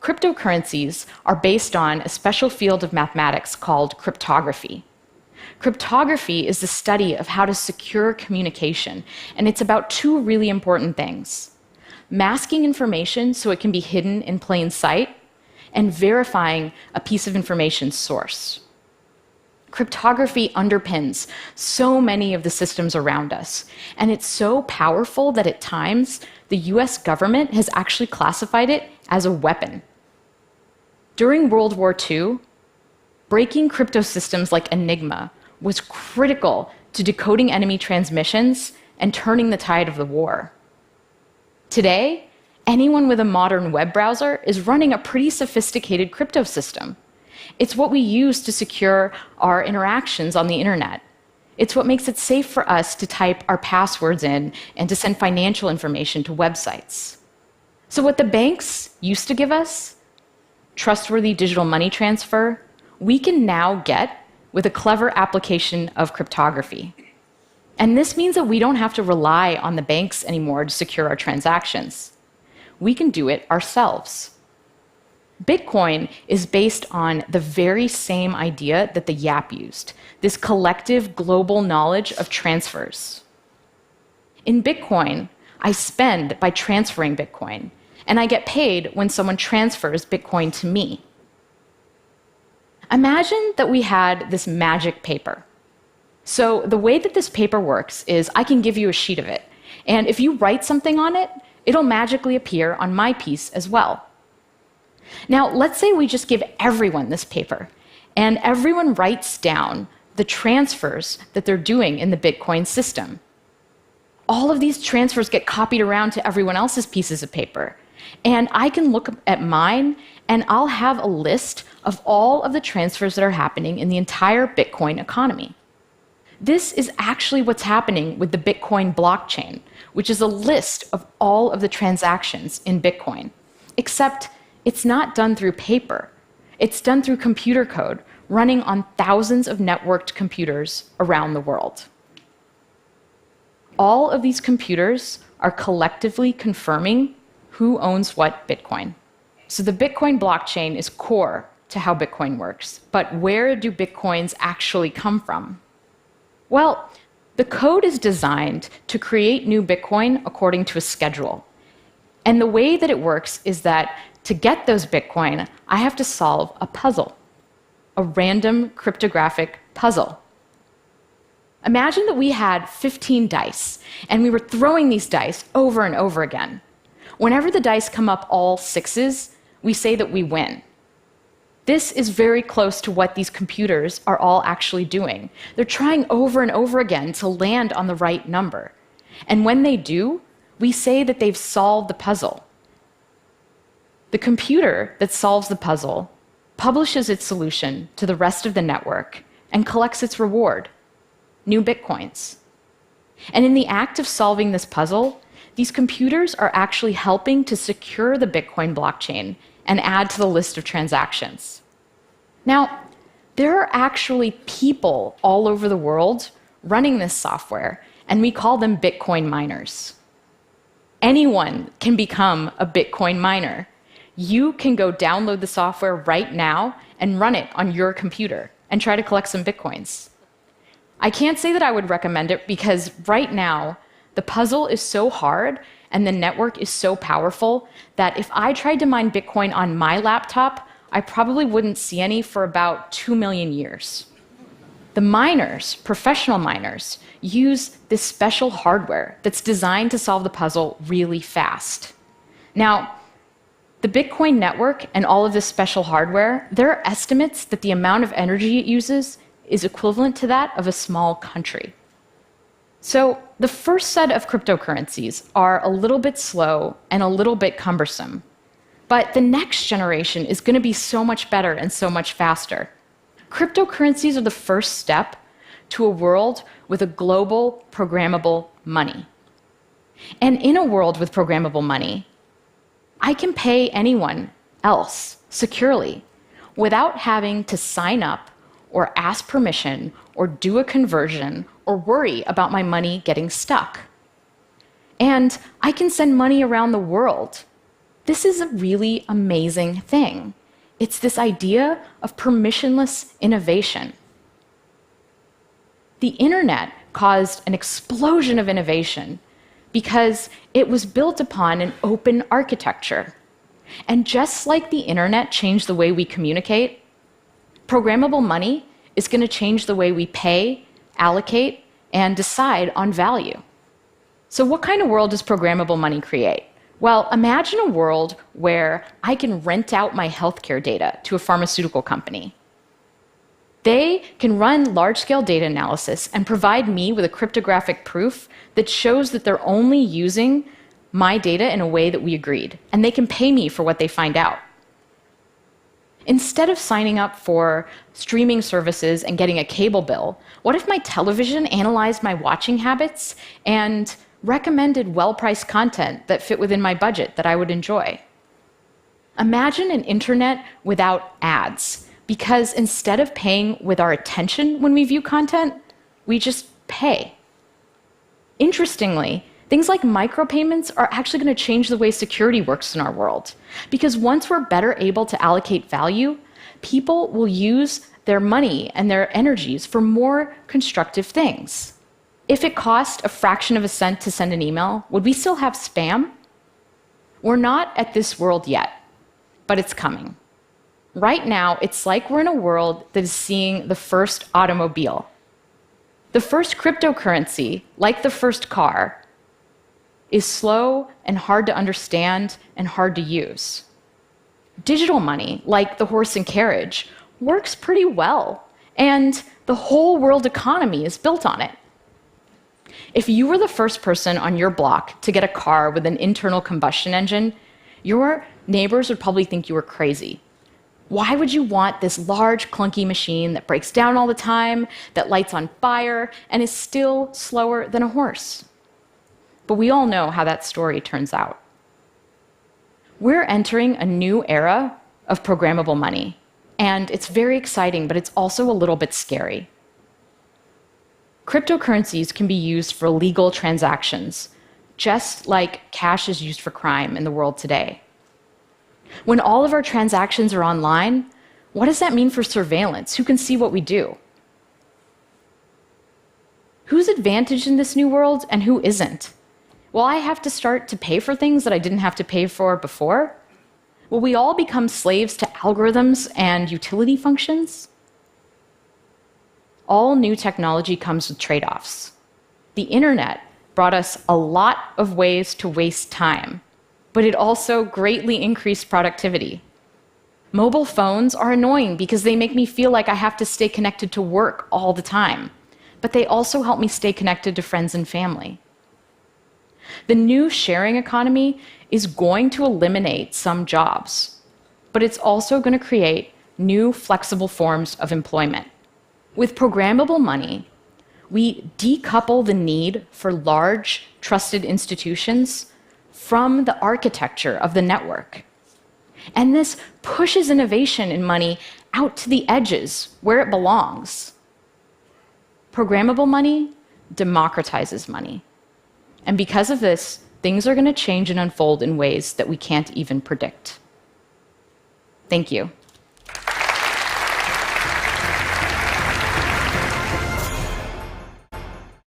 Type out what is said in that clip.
Cryptocurrencies are based on a special field of mathematics called cryptography. Cryptography is the study of how to secure communication, and it's about two really important things: masking information so it can be hidden in plain sight, and verifying a piece of information's source. Cryptography underpins so many of the systems around us, and it's so powerful that at times the US government has actually classified it as a weapon. During World War II, breaking crypto systems like Enigma was critical to decoding enemy transmissions and turning the tide of the war. Today, anyone with a modern web browser is running a pretty sophisticated crypto system. It's what we use to secure our interactions on the internet. It's what makes it safe for us to type our passwords in and to send financial information to websites. So what the banks used to give us, trustworthy digital money transfer, we can now get with a clever application of cryptography. And this means that we don't have to rely on the banks anymore to secure our transactions. We can do it ourselves. Bitcoin is based on the very same idea that the Yap used, this collective global knowledge of transfers. In Bitcoin, I spend by transferring Bitcoin, and I get paid when someone transfers Bitcoin to me. Imagine that we had this magic paper. So the way that this paper works is I can give you a sheet of it, and if you write something on it, it'll magically appear on my piece as well. Now, let's say we just give everyone this paper, and everyone writes down the transfers that they're doing in the Bitcoin system. All of these transfers get copied around to everyone else's pieces of paper, and I can look at mine, and I'll have a list of all of the transfers that are happening in the entire Bitcoin economy. This is actually what's happening with the Bitcoin blockchain, which is a list of all of the transactions in Bitcoin, except it's not done through paper. It's done through computer code running on thousands of networked computers around the world. All of these computers are collectively confirming who owns what Bitcoin. So the Bitcoin blockchain is core to how Bitcoin works. But where do Bitcoins actually come from? Well, the code is designed to create new Bitcoin according to a schedule. And the way that it works is that to get those Bitcoin, I have to solve a puzzle, a random cryptographic puzzle. Imagine that we had 15 dice, and we were throwing these dice over and over again. Whenever the dice come up all sixes, we say that we win. This is very close to what these computers are all actually doing. They're trying over and over again to land on the right number. And when they do, we say that they've solved the puzzle. The computer that solves the puzzle publishes its solution to the rest of the network and collects its reward, new Bitcoins. And in the act of solving this puzzle, these computers are actually helping to secure the Bitcoin blockchain and add to the list of transactions. Now, there are actually people all over the world running this software, and we call them Bitcoin miners. Anyone can become a Bitcoin miner. You can go download the software right now and run it on your computer and try to collect some Bitcoins. I can't say that I would recommend it because right now, the puzzle is so hard and the network is so powerful that if I tried to mine Bitcoin on my laptop, I probably wouldn't see any for about 2 million years. The miners, professional miners, use this special hardware that's designed to solve the puzzle really fast. Now, the Bitcoin network and all of this special hardware, there are estimates that the amount of energy it uses is equivalent to that of a small country. So the first set of cryptocurrencies are a little bit slow and a little bit cumbersome. But the next generation is going to be so much better and so much faster. Cryptocurrencies are the first step to a world with a global programmable money. And in a world with programmable money, I can pay anyone else securely without having to sign up or ask permission or do a conversion or worry about my money getting stuck. And I can send money around the world. This is a really amazing thing. It's this idea of permissionless innovation. The internet caused an explosion of innovation because it was built upon an open architecture. And just like the internet changed the way we communicate, programmable money is going to change the way we pay, allocate, and decide on value. So what kind of world does programmable money create? Well, imagine a world where I can rent out my healthcare data to a pharmaceutical company. They can run large-scale data analysis and provide me with a cryptographic proof that shows that they're only using my data in a way that we agreed, and they can pay me for what they find out. Instead of signing up for streaming services and getting a cable bill, what if my television analyzed my watching habits and recommended well-priced content that fit within my budget that I would enjoy? Imagine an internet without ads, because instead of paying with our attention when we view content, we just pay. Interestingly, things like micropayments are actually going to change the way security works in our world. Because once we're better able to allocate value, people will use their money and their energies for more constructive things. If it cost a fraction of a cent to send an email, would we still have spam? We're not at this world yet, but it's coming. Right now, it's like we're in a world that is seeing the first automobile. The first cryptocurrency, like the first car, is slow and hard to understand and hard to use. Digital money, like the horse and carriage, works pretty well, and the whole world economy is built on it. If you were the first person on your block to get a car with an internal combustion engine, your neighbors would probably think you were crazy. Why would you want this large, clunky machine that breaks down all the time, that lights on fire, and is still slower than a horse? But we all know how that story turns out. We're entering a new era of programmable money, and it's very exciting, but it's also a little bit scary. Cryptocurrencies can be used for legal transactions, just like cash is used for crime in the world today. When all of our transactions are online, what does that mean for surveillance? Who can see what we do? Who's advantaged in this new world and who isn't? Will I have to start to pay for things that I didn't have to pay for before? Will we all become slaves to algorithms and utility functions? All new technology comes with trade-offs. The internet brought us a lot of ways to waste time, but it also greatly increased productivity. Mobile phones are annoying because they make me feel like I have to stay connected to work all the time, but they also help me stay connected to friends and family. The new sharing economy is going to eliminate some jobs, but it's also going to create new flexible forms of employment. With programmable money, we decouple the need for large, trusted institutions from the architecture of the network. And this pushes innovation in money out to the edges where it belongs. Programmable money democratizes money. And because of this, things are going to change and unfold in ways that we can't even predict. Thank you.